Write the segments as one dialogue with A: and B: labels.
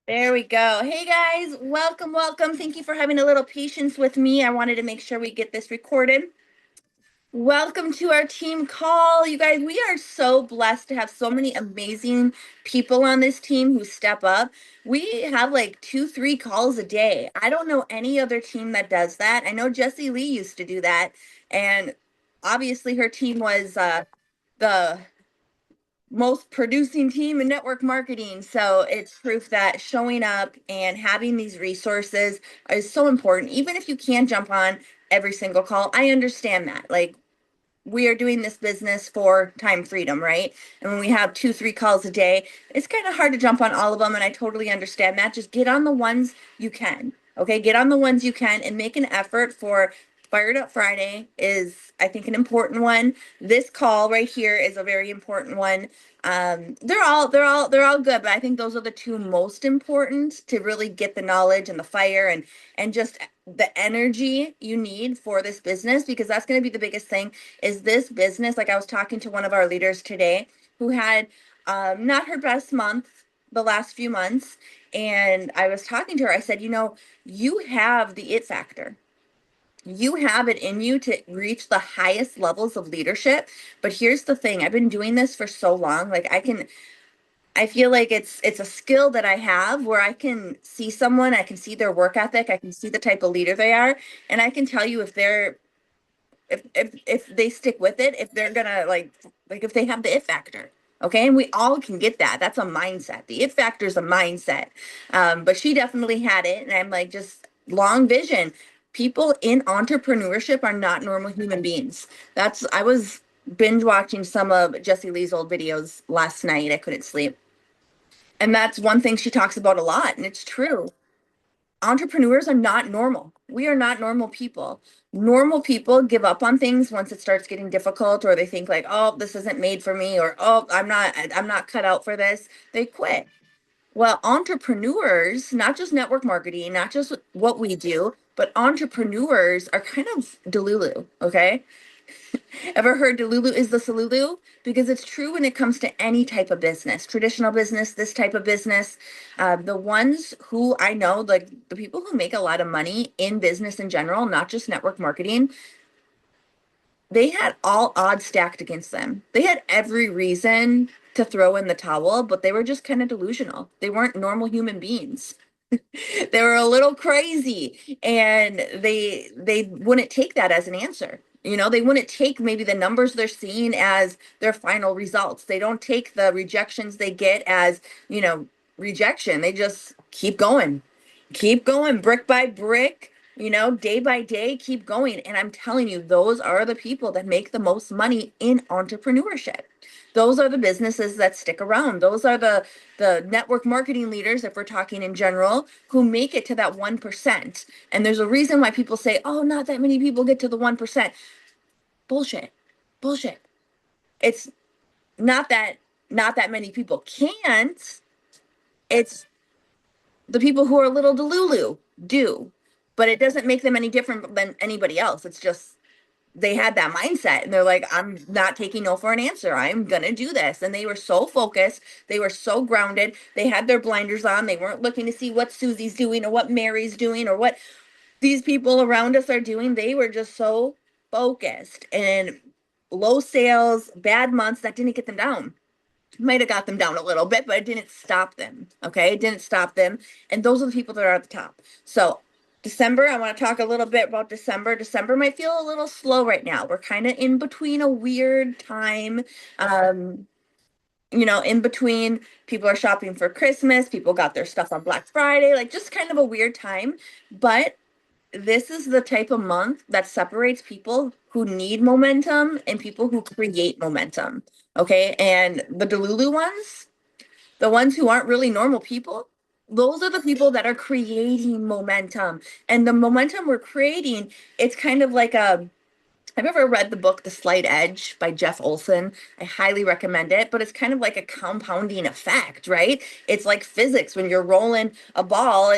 A: There we go. Hey guys, welcome, welcome. Thank you for having a little patience with me. I wanted to make sure we get this recorded. Welcome to our team call. You guys, we are so blessed to have so many amazing people on this team who step up. We have like 2, 3 calls a day. I don't know any other team that does that. I know Jessie Lee used to do that. And obviously her team was the most producing team in network marketing. So it's proof that showing up and having these resources is so important. Even if you can't jump on every single call, I understand that. Like, we are doing this business for time freedom, right? And when we have 2, 3 calls a day, it's kind of hard to jump on all of them. And I totally understand that. Just get on the ones you can. Okay. Get on the ones you can and make an effort for Fired Up Friday is, I think, an important one. This call right here is a very important one. They're all good, but I think those are the two most important to really get the knowledge and the fire and just the energy you need for this business, because that's going to be the biggest thing is this business. Like, I was talking to one of our leaders today who had not her best month the last few months. And I was talking to her. I said, you have the it factor. You have it in you to reach the highest levels of leadership. But here's the thing. I've been doing this for so long. Like, I feel like it's a skill that I have where I can see someone, I can see their work ethic, I can see the type of leader they are, and I can tell you if they're if they stick with it, if they're gonna like if they have the it factor. Okay, and we all can get that. That's a mindset. The it factor is a mindset. But she definitely had it, and I'm like, just long vision. People in entrepreneurship are not normal human beings. That's I was binge watching some of Jessie Lee's old videos last night. I couldn't sleep. And that's one thing she talks about a lot, and it's true. Entrepreneurs are not normal. We are not normal people. Normal people give up on things once it starts getting difficult, or they think like, "Oh, this isn't made for me," or "Oh, I'm not cut out for this." They quit. Well, entrepreneurs, not just network marketing, not just what we do, but entrepreneurs are kind of Delulu, okay? Ever heard Delulu is the selulu? Because it's true when it comes to any type of business, traditional business, this type of business. The ones who I know, like the people who make a lot of money in business in general, not just network marketing, they had all odds stacked against them. They had every reason to throw in the towel, but they were just kind of delusional. They weren't normal human beings. They were a little crazy, and they wouldn't take that as an answer. They wouldn't take maybe the numbers they're seeing as their final results. They don't take the rejections they get as, rejection. They just keep going brick by brick, day by day, keep going. And I'm telling you, those are the people that make the most money in entrepreneurship. Those are the businesses that stick around. Those are the network marketing leaders, if we're talking in general, who make it to that 1%. And there's a reason why people say, "Oh, not that many people get to the 1%." Bullshit. Bullshit. It's not that many people can't. It's the people who are a little delulu do. But it doesn't make them any different than anybody else. It's just they had that mindset, and they're like, "I'm not taking no for an answer. I'm gonna do this." And they were so focused, they were so grounded, they had their blinders on, they weren't looking to see what Susie's doing or what Mary's doing or what these people around us are doing. They were just so focused. And low sales, bad months, that didn't get them down. Might have got them down a little bit, but it didn't stop them. Okay, it didn't stop them. And those are the people that are at the top. So December, I want to talk a little bit about December. December might feel a little slow right now. We're kind of in between a weird time. Um, in between, people are shopping for Christmas, people got their stuff on Black Friday, like just kind of a weird time. But this is the type of month that separates people who need momentum and people who create momentum. Okay. And the Delulu ones, the ones who aren't really normal people, those are the people that are creating momentum. And the momentum we're creating, it's kind of like a I've ever read the book The Slight Edge by Jeff Olson. I highly recommend it, but it's kind of like a compounding effect, right? It's like physics. When you're rolling a ball,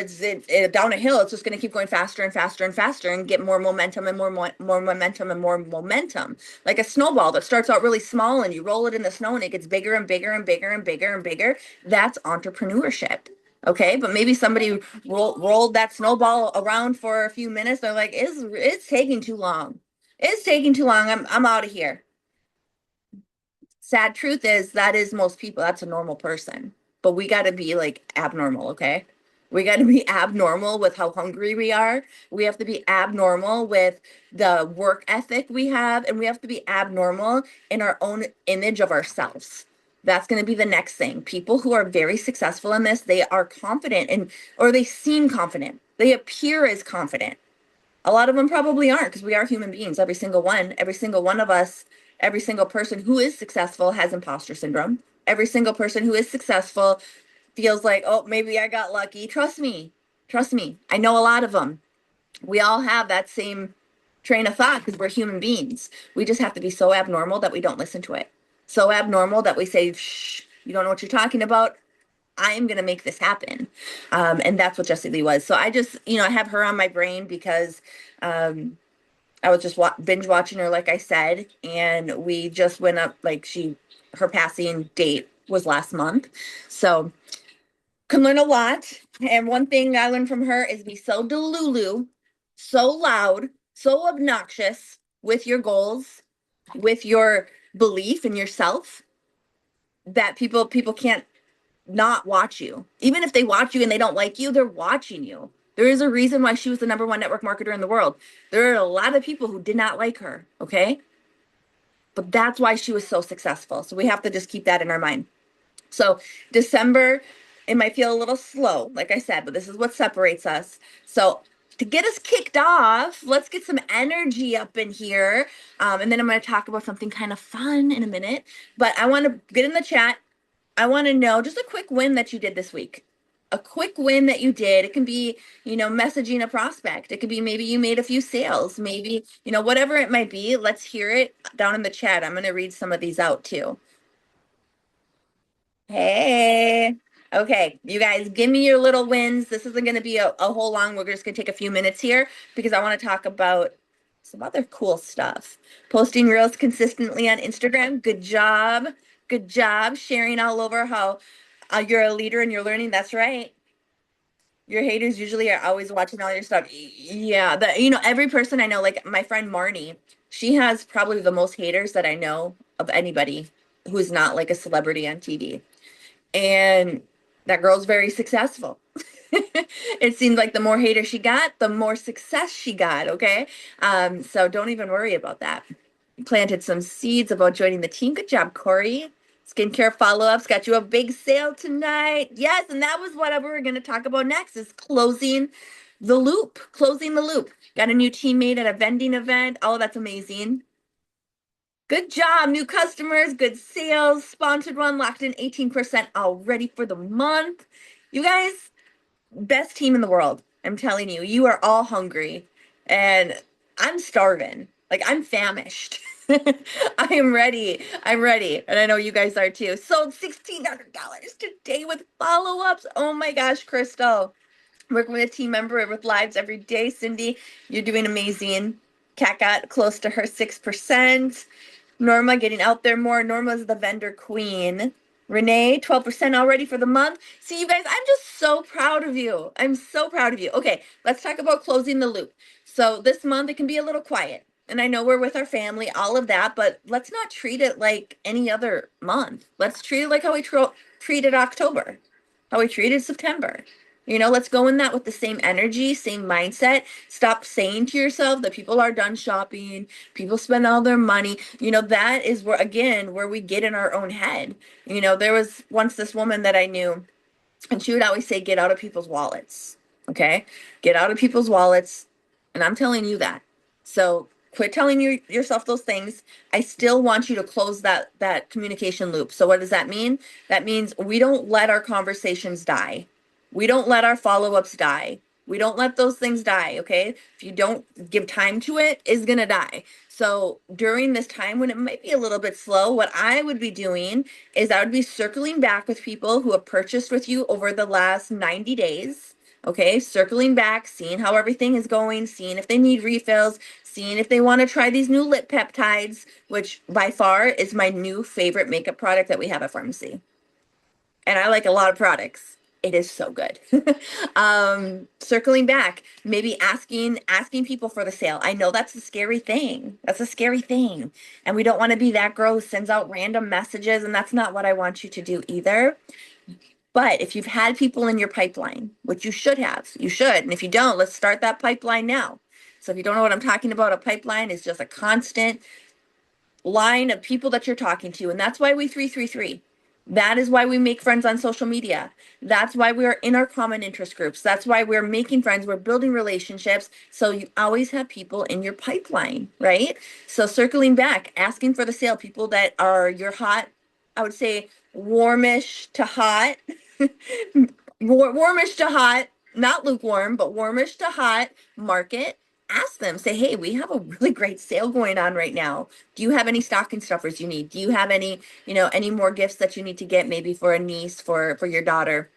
A: down a hill, it's just going to keep going faster and faster and faster and get more momentum and more momentum and more momentum. Like a snowball that starts out really small and you roll it in the snow and it gets bigger and bigger and bigger and bigger and bigger. That's entrepreneurship. Okay, but maybe somebody rolled that snowball around for a few minutes. They're like, it's taking too long. It's taking too long. I'm out of here. Sad truth is that is most people. That's a normal person. But we got to be like abnormal, okay? We got to be abnormal with how hungry we are. We have to be abnormal with the work ethic we have, and we have to be abnormal in our own image of ourselves. That's going to be the next thing. People who are very successful in this, they are confident and or they seem confident. They appear as confident. A lot of them probably aren't because we are human beings, every single one of us, every single person who is successful has imposter syndrome. Every single person who is successful feels like, oh, maybe I got lucky. Trust me. Trust me. I know a lot of them. We all have that same train of thought because we're human beings. We just have to be so abnormal that we don't listen to it. So abnormal that we say, shh, you don't know what you're talking about. I am going to make this happen. And that's what Jessie Lee was. So I just, I have her on my brain because um, I was just binge watching her, like I said, and we just went up, like her passing date was last month. So can learn a lot. And one thing I learned from her is be so delulu, so loud, so obnoxious with your goals, with your belief in yourself that people can't not watch you. Even if they watch you and they don't like you, they're watching you. There is a reason why she was the number one network marketer in the world. There are a lot of people who did not like her, okay? But that's why she was so successful. So we have to just keep that in our mind. So December, it might feel a little slow, like I said, but this is what separates us. So to get us kicked off, let's get some energy up in here. And then I'm going to talk about something kind of fun in a minute. But I want to get in the chat. I want to know just a quick win that you did this week. A quick win that you did. It can be, messaging a prospect. It could be maybe you made a few sales, maybe, whatever it might be. Let's hear it down in the chat. I'm going to read some of these out too. Hey. Okay, you guys, give me your little wins. This isn't going to be a whole long. We're just going to take a few minutes here because I want to talk about some other cool stuff. Posting reels consistently on Instagram. Good job. Good job sharing all over how you're a leader and you're learning. That's right. Your haters usually are always watching all your stuff. Yeah, every person I know, like my friend Marnie, she has probably the most haters that I know of anybody who's not like a celebrity on TV. And that girl's very successful. It seems like the more haters she got, the more success she got. Okay. So don't even worry about that. Planted some seeds about joining the team. Good job, Corey. Skincare follow-ups got you a big sale tonight. Yes, and that was what we were going to talk about next is closing the loop. Closing the loop. Got a new teammate at a vending event. Oh, that's amazing. Good job, new customers, good sales, sponsored one, locked in 18% already for the month. You guys, best team in the world. I'm telling you, you are all hungry and I'm starving. Like I'm famished. I am ready. I'm ready. And I know you guys are too. Sold $1,600 today with follow-ups. Oh my gosh, Crystal. Working with a team member with lives every day. Cindy, you're doing amazing. Kat got close to her 6%. Norma getting out there more. Norma's the vendor queen. Renee, 12% already for the month. See, you guys, I'm just so proud of you. I'm so proud of you. Okay, let's talk about closing the loop. So this month, it can be a little quiet. And I know we're with our family, all of that, but let's not treat it like any other month. Let's treat it like how we treated October, how we treated September. Let's go in that with the same energy, same mindset. Stop saying to yourself that people are done shopping, people spend all their money. That is where, again, where we get in our own head. There was once this woman that I knew, and she would always say, get out of people's wallets. Okay? Get out of people's wallets. And I'm telling you that. So quit telling yourself those things. I still want you to close that communication loop. So what does that mean? That means we don't let our conversations die. We don't let our follow-ups die. We don't let those things die, okay? If you don't give time to it, it's gonna die. So during this time when it might be a little bit slow, what I would be doing is I would be circling back with people who have purchased with you over the last 90 days. Okay, circling back, seeing how everything is going, seeing if they need refills, seeing if they want to try these new lip peptides, which by far is my new favorite makeup product that we have at pharmacy. And I like a lot of products. It is so good. Circling back, maybe asking people for the sale. I know that's a scary thing. That's a scary thing. And we don't want to be that girl who sends out random messages, and that's not what I want you to do either. But if you've had people in your pipeline, which you should have, you should. And if you don't, let's start that pipeline now. So if you don't know what I'm talking about, a pipeline is just a constant line of people that you're talking to. And that's why we 333. That is why we make friends on social media. That's why we're in our common interest groups. That's why we're making friends. We're building relationships. So you always have people in your pipeline, right? So circling back, asking for the sale, people that are your hot, I would say warmish to hot, warmish to hot, not lukewarm, but warmish to hot market. Ask them, say, hey, we have a really great sale going on right now. Do you have any stocking stuffers you need? Do you have any, any more gifts that you need to get maybe for a niece, for your daughter?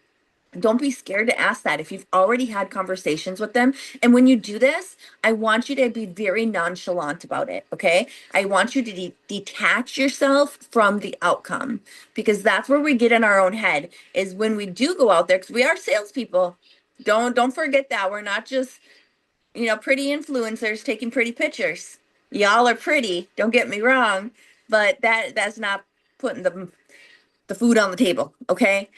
A: Don't be scared to ask that if you've already had conversations with them. And when you do this, I want you to be very nonchalant about it. Okay. I want you to detach yourself from the outcome, because that's where we get in our own head, is when we do go out there, because we are salespeople. Don't forget that we're not just, pretty influencers taking pretty pictures. Y'all are pretty, don't get me wrong, but that's not putting the food on the table, okay?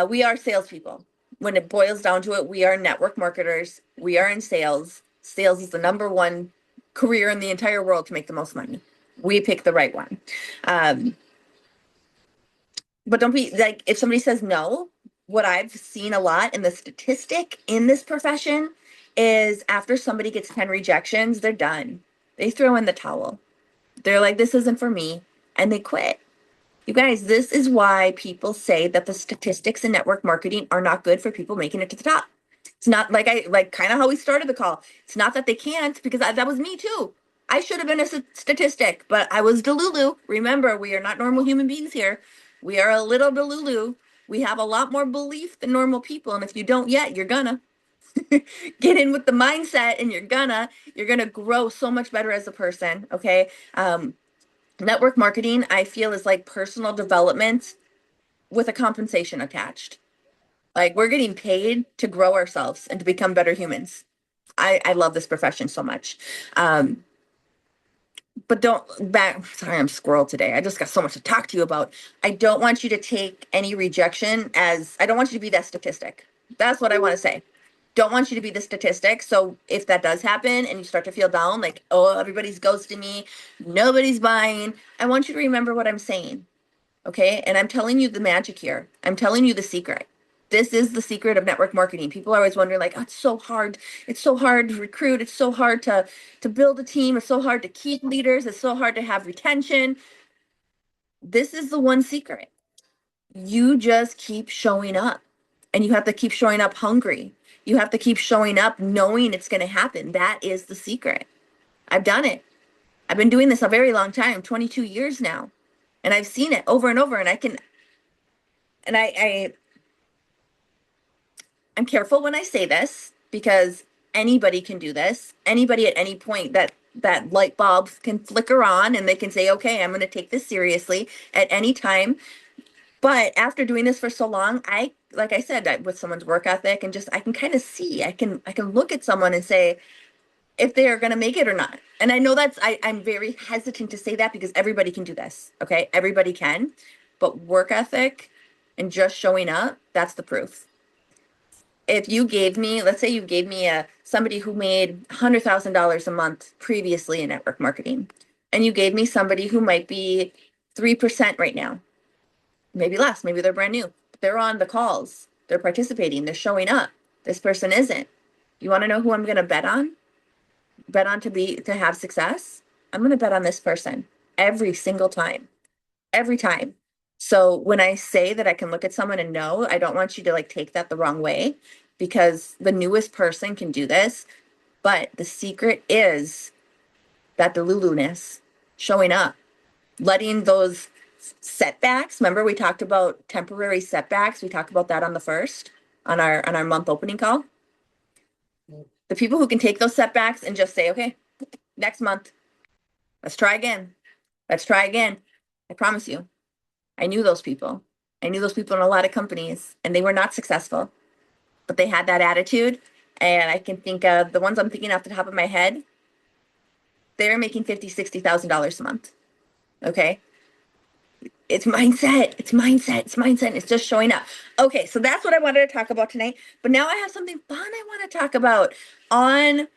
A: We are salespeople. When it boils down to it, we are network marketers. We are in sales. Sales is the number one career in the entire world to make the most money. We pick the right one. Um, but don't be like, if somebody says no, what I've seen a lot in the statistic in this profession is after somebody gets 10 rejections, they're done. They throw in the towel. They're like, this isn't for me. And they quit. You guys, this is why people say that the statistics in network marketing are not good for people making it to the top. It's not like kind of how we started the call. It's not that they can't, because that was me too. I should have been a statistic, but I was Delulu. Remember, we are not normal human beings here. We are a little Delulu. We have a lot more belief than normal people. And if you don't yet, you're gonna get in with the mindset, and you're gonna grow so much better as a person. Okay. Network marketing, I feel, is like personal development with a compensation attached. Like, we're getting paid to grow ourselves and to become better humans. I love this profession so much. Um, but don't back. Sorry, I'm squirrel today. I just got so much to talk to you about. I don't want you to take any rejection as, I don't want you to be that statistic. That's what I want to say. Don't want you to be the statistic. So if that does happen and you start to feel down, like, oh, everybody's ghosting me, nobody's buying, I want you to remember what I'm saying. Okay. And I'm telling you the magic here. I'm telling you the secret. This is the secret of network marketing. People are always wondering, like, oh, it's so hard. It's so hard to recruit. It's so hard to build a team. It's so hard to keep leaders. It's so hard to have retention. This is the one secret. You just keep showing up, and you have to keep showing up hungry. You have to keep showing up knowing it's going to happen. That is the secret. I've done it. I've been doing this a very long time, 22 years now. And I've seen it over and over, and I'm careful when I say this, because anybody can do this. Anybody at any point, that light bulb can flicker on, and they can say, okay, I'm going to take this seriously at any time. But after doing this for so long, like I said, with someone's work ethic, and just, I can kind of see, I can look at someone and say if they are going to make it or not. And I know I'm very hesitant to say that, because everybody can do this. Okay. Everybody can, but work ethic and just showing up, that's the proof. If you gave me, let's say you gave me somebody who made $100,000 a month previously in network marketing, and you gave me somebody who might be 3% right now, maybe less, maybe they're brand new, but they're on the calls, they're participating, they're showing up. This person isn't. You want to know who I'm going to bet on? Bet on to have success? I'm going to bet on this person every single time, every time. So when I say that I can look at someone and know, I don't want you to like take that the wrong way, because the newest person can do this. But the secret is that Delulu-ness, showing up, letting those setbacks. Remember, we talked about temporary setbacks. We talked about that on our month opening call. The people who can take those setbacks and just say, okay, next month, let's try again. Let's try again. I promise you, I knew those people. I knew those people in a lot of companies and they were not successful, but they had that attitude. And I can think of the ones I'm thinking off the top of my head. They're making $50,000, $60,000 a month. Okay. It's mindset. It's mindset. It's mindset. It's just showing up. Okay. So that's what I wanted to talk about tonight. But now I have something fun I want to talk about on,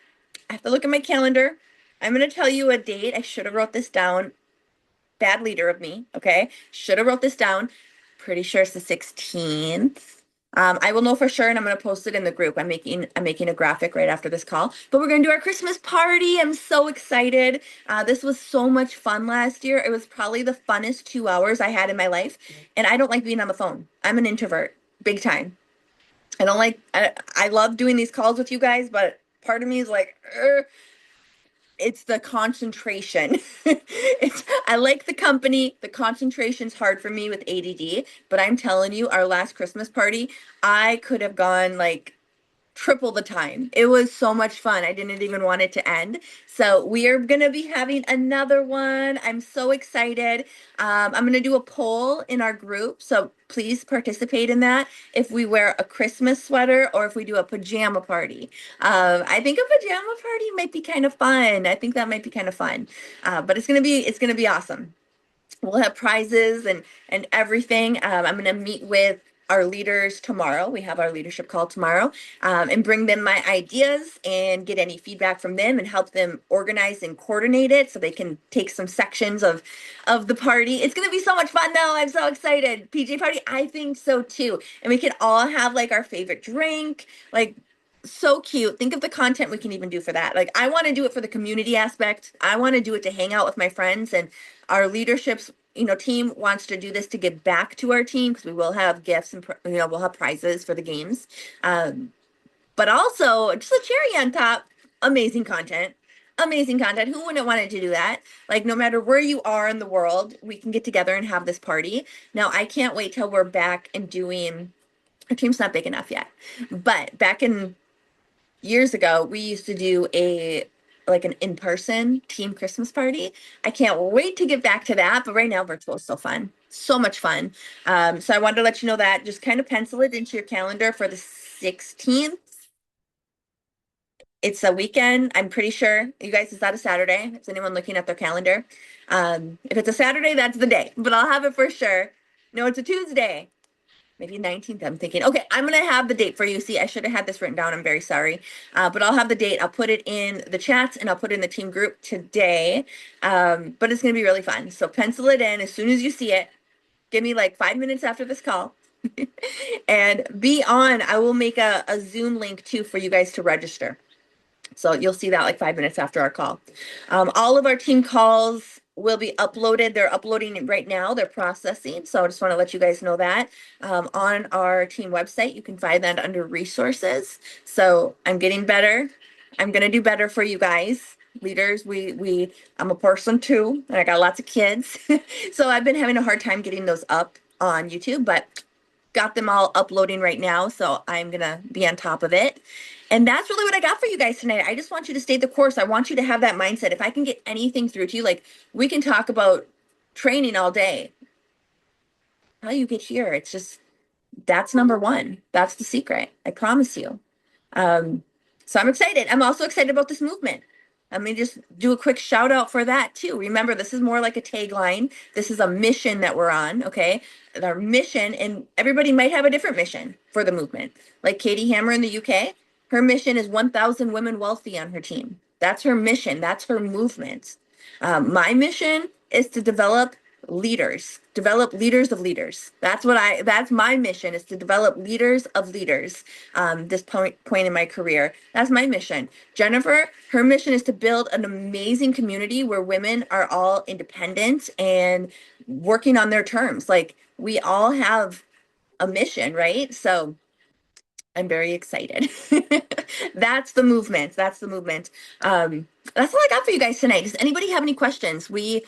A: I have to look at my calendar. I'm going to tell you a date. I should have wrote this down. Bad leader of me. Okay. Should have wrote this down. Pretty sure it's the 16th. I will know for sure, and I'm going to post it in the group. I'm making a graphic right after this call. But we're going to do our Christmas party. I'm so excited. This was so much fun last year. It was probably the funnest 2 hours I had in my life. And I don't like being on the phone. I'm an introvert, big time. I don't like. I love doing these calls with you guys, but part of me is like, it's the concentration. I like the company. The concentration's hard for me with ADD, but I'm telling you, our last Christmas party, I could have gone like triple the time. It was so much fun. I didn't even want it to end. So we are going to be having another one. I'm so excited. I'm going to do a poll in our group. So please participate in that. If we wear a Christmas sweater or if we do a pajama party. I think a pajama party might be kind of fun. I think that might be kind of fun. But it's going to be awesome. We'll have prizes and everything. I'm going to meet with our leaders tomorrow. We have our leadership call tomorrow, and bring them my ideas and get any feedback from them and help them organize and coordinate it so they can take some sections of the party. It's going to be so much fun though. I'm so excited. PJ party, I think so too. And we can all have like our favorite drink, like so cute. Think of the content we can even do for that. Like I want to do it for the community aspect. I want to do it to hang out with my friends, and our leadership's team wants to do this to give back to our team because we will have gifts and we'll have prizes for the games. But also just a cherry on top, amazing content. Amazing content. Who wouldn't want to do that? Like no matter where you are in the world, we can get together and have this party. Now I can't wait till we're back and doing. Our team's not big enough yet, but back in years ago, we used to do an in-person team Christmas party. I can't wait to get back to that. But right now, virtual is so fun. So much fun. So I wanted to let you know that. Just kind of pencil it into your calendar for the 16th. It's a weekend. I'm pretty sure. You guys, is that a Saturday? Is anyone looking at their calendar? If it's a Saturday, that's the day. But I'll have it for sure. No, it's a Tuesday. Maybe 19th, I'm thinking. Okay, I'm going to have the date for you. See, I should have had this written down. I'm very sorry. But I'll have the date. I'll put it in the chats and I'll put it in the team group today. But it's going to be really fun. So pencil it in as soon as you see it. Give me like 5 minutes after this call. And be on. I will make a Zoom link too for you guys to register. So you'll see that like 5 minutes after our call. All of our team calls will be uploaded. They're uploading it right now. They're processing. So I just want to let you guys know that on our team website, you can find that under resources. So I'm getting better. I'm going to do better for you guys. Leaders, I'm a person too, and I got lots of kids. So I've been having a hard time getting those up on YouTube, but got them all uploading right now. So I'm going to be on top of it. And that's really what I got for you guys tonight. I just want you to stay the course. I want you to have that mindset. If I can get anything through to you, like we can talk about training all day. How you get here, it's just, that's number one. That's the secret. I promise you. So I'm excited. I'm also excited about this movement. Let me just do a quick shout out for that too. Remember, this is more like a tagline. This is a mission that we're on, okay? Our mission, and everybody might have a different mission for the movement. Like Katie Hammer in the UK, her mission is 1,000 women wealthy on her team. That's her mission. That's her movement. My mission is to develop leaders of leaders. That's my mission, is to develop leaders of leaders. This point in my career, that's my mission. Jennifer, her mission is to build an amazing community where women are all independent and working on their terms. Like we all have a mission, right? So I'm very excited. That's the movement. That's the movement. That's all I got for you guys tonight. Does anybody have any questions? We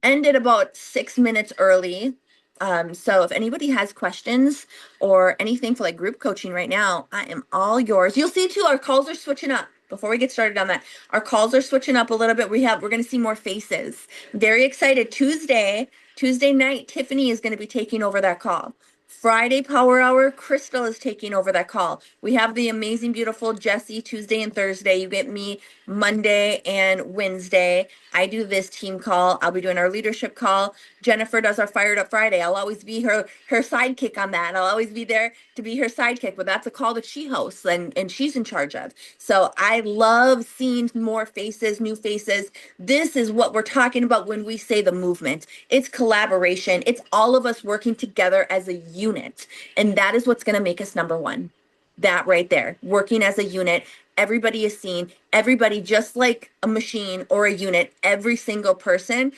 A: ended about 6 minutes early. So if anybody has questions or anything for like group coaching right now, I am all yours. You'll see too, our calls are switching up. before we get started on that, our calls are switching up a little bit. We're going to see more faces. Very excited. Tuesday night, Tiffany is going to be taking over that call. Friday Power Hour, Crystal is taking over that call. We have the amazing, beautiful Jessie Tuesday and Thursday. You get me Monday and Wednesday. I do this team call. I'll be doing our leadership call. Jennifer does our Fired Up Friday. I'll always be her sidekick on that. I'll always be there to be her sidekick, but that's a call that she hosts and she's in charge of. So I love seeing more faces, new faces. This is what we're talking about when we say the movement. It's collaboration. It's all of us working together as a unit. And that is what's going to make us number one. That right there, working as a unit. Everybody is seen. Everybody, just like a machine or a unit, every single person,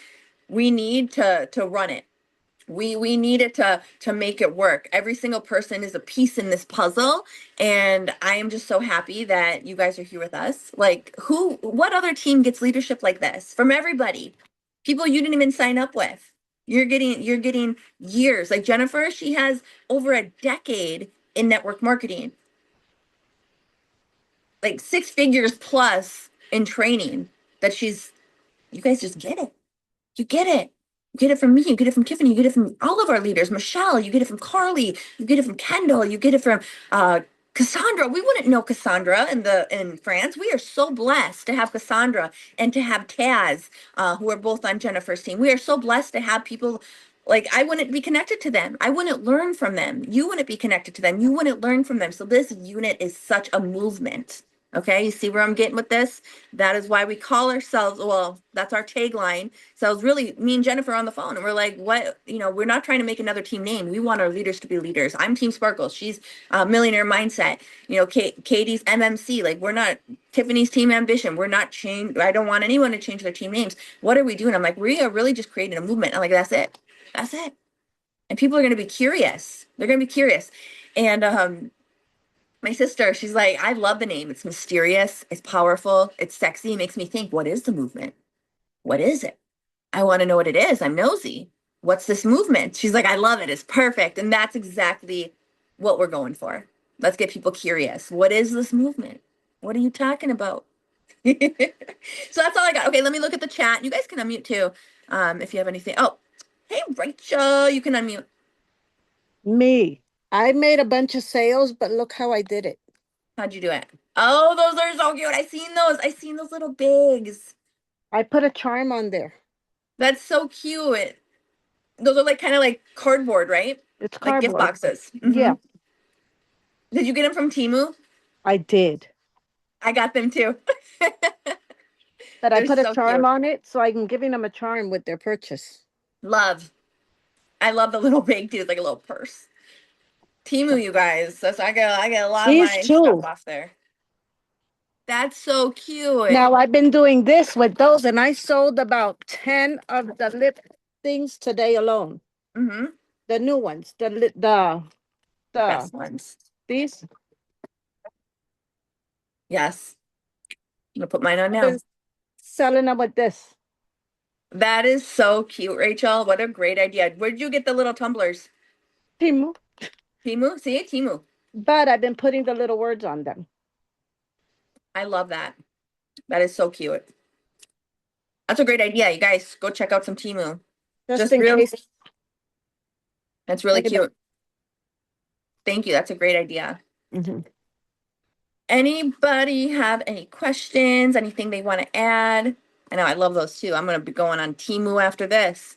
A: we need to run it. We need it to make it work. Every single person is a piece in this puzzle, and I am just so happy that you guys are here with us. Like, what other team gets leadership like this from everybody? People you didn't even sign up with. You're getting years. Like Jennifer, she has over a decade in network marketing, like 6 figures plus in training that you guys just get it. You get it. You get it from me. You get it from Tiffany. You get it from all of our leaders. Michelle, you get it from Carly. You get it from Kendall. You get it from Cassandra. We wouldn't know Cassandra in France. We are so blessed to have Cassandra and to have Taz, who are both on Jennifer's team. We are so blessed to have people like I wouldn't be connected to them. I wouldn't learn from them. You wouldn't be connected to them. You wouldn't learn from them. So this unit is such a movement. Okay, you see where I'm getting with this? That is why we call ourselves, well, that's our tagline. So it was really me and Jennifer on the phone, and we're like, what, we're not trying to make another team name. We want our leaders to be leaders. I'm Team Sparkles. She's Millionaire Mindset. Katie's MMC. Like, we're not Tiffany's Team Ambition. We're not change. I don't want anyone to change their team names. What are we doing? I'm like, we are really just creating a movement. I'm like, that's it. That's it. And people are going to be curious. They're going to be curious. And my sister, she's like, I love the name. It's mysterious. It's powerful. It's sexy. It makes me think, what is the movement? What is it? I want to know what it is. I'm nosy. What's this movement? She's like, I love it. It's perfect. And that's exactly what we're going for. Let's get people curious. What is this movement? What are you talking about? So that's all I got. Okay, let me look at the chat. You guys can unmute too, if you have anything. Oh, hey, Rachel, you can unmute.
B: Me. I made a bunch of sales, but look how I did it.
A: How'd you do it? Oh, those are so cute. I seen those. I seen those little bigs.
B: I put a charm on there.
A: That's so cute. Those are like kind of like cardboard, right?
B: It's
A: Like gift
B: cardboard.
A: boxes.
B: Yeah,
A: Did you get them from Temu?
B: I did.
A: I got them too.
B: But I
A: They're
B: put a
A: so
B: charm
A: cute.
B: on it, so I'm giving them a charm with their purchase.
A: Love. I love the little bag too. It's like a little purse. Temu, you guys. That's I get a lot of
B: These
A: my stuff
B: two.
A: off there. That's so cute.
B: Now I've been doing this with those, and I sold about 10 of the lip things today alone.
A: Mm-hmm.
B: The new ones. The
A: Best ones.
B: these.
A: Yes. I'm gonna put mine on
B: I've
A: now.
B: been selling them with this.
A: That is so cute, Rachel. What a great idea. Where'd you get the little tumblers?
B: Timu.
A: Temu? See, Temu.
B: But I've been putting the little words on them.
A: I love that. That is so cute. That's a great idea. You guys go check out some Temu.
B: Just
A: Just
B: in
A: really,
B: case.
A: that's really
B: Look at
A: cute. Thank you. That's a great idea.
B: Mhm.
A: Anybody have any questions? Anything they want to add? I know I love those too. I'm going to be going on Temu after this.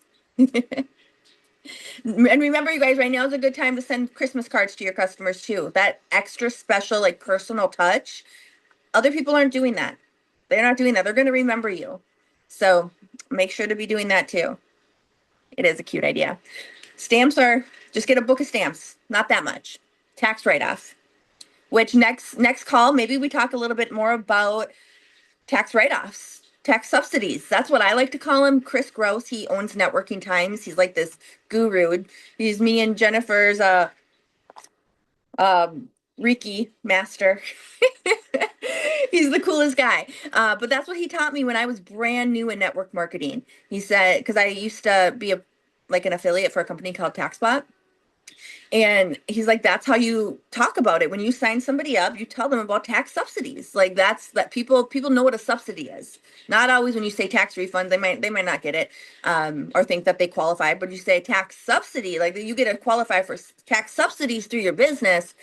A: And remember, you guys, right now is a good time to send Christmas cards to your customers too. That extra special, like personal touch. Other people aren't doing that. They're not doing that. They're going to remember you. So make sure to be doing that too. It is a cute idea. Stamps just get a book of stamps. Not that much. Tax write-off. Which next call, maybe we talk a little bit more about tax write-offs, tax subsidies. That's what I like to call him. Chris Gross, he owns Networking Times. He's like this guru. He's me and Jennifer's Reiki master. He's the coolest guy. But that's what he taught me when I was brand new in network marketing. He said, because I used to be like an affiliate for a company called TaxBot. And he's like, that's how you talk about it. When you sign somebody up, you tell them about tax subsidies. Like that's that people know what a subsidy is. Not always when you say tax refunds, they might not get it, or think that they qualify. But you say tax subsidy, like you get to qualify for tax subsidies through your business.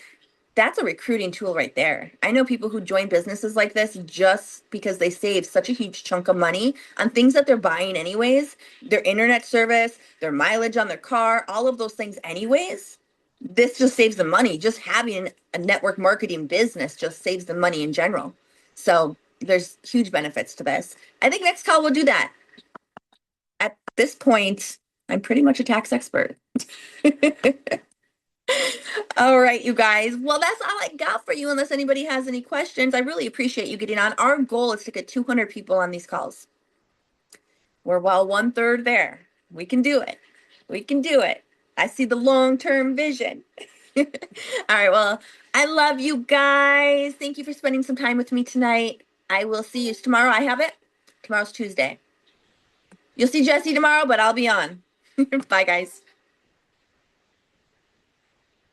A: That's a recruiting tool right there. I know people who join businesses like this just because they save such a huge chunk of money on things that they're buying anyways, their internet service, their mileage on their car, all of those things anyways. This just saves them money. Just having a network marketing business just saves them money in general. So there's huge benefits to this. I think next call we'll do that. At this point, I'm pretty much a tax expert. All right, you guys. Well, that's all I got for you, unless anybody has any questions. I really appreciate you getting on. Our goal is to get 200 people on these calls. We're well 1/3 there. We can do it. We can do it. I see the long-term vision. All right, well, I love you guys. Thank you for spending some time with me tonight. I will see you tomorrow. I have it. Tomorrow's Tuesday. You'll see Jesse tomorrow, but I'll be on. Bye, guys.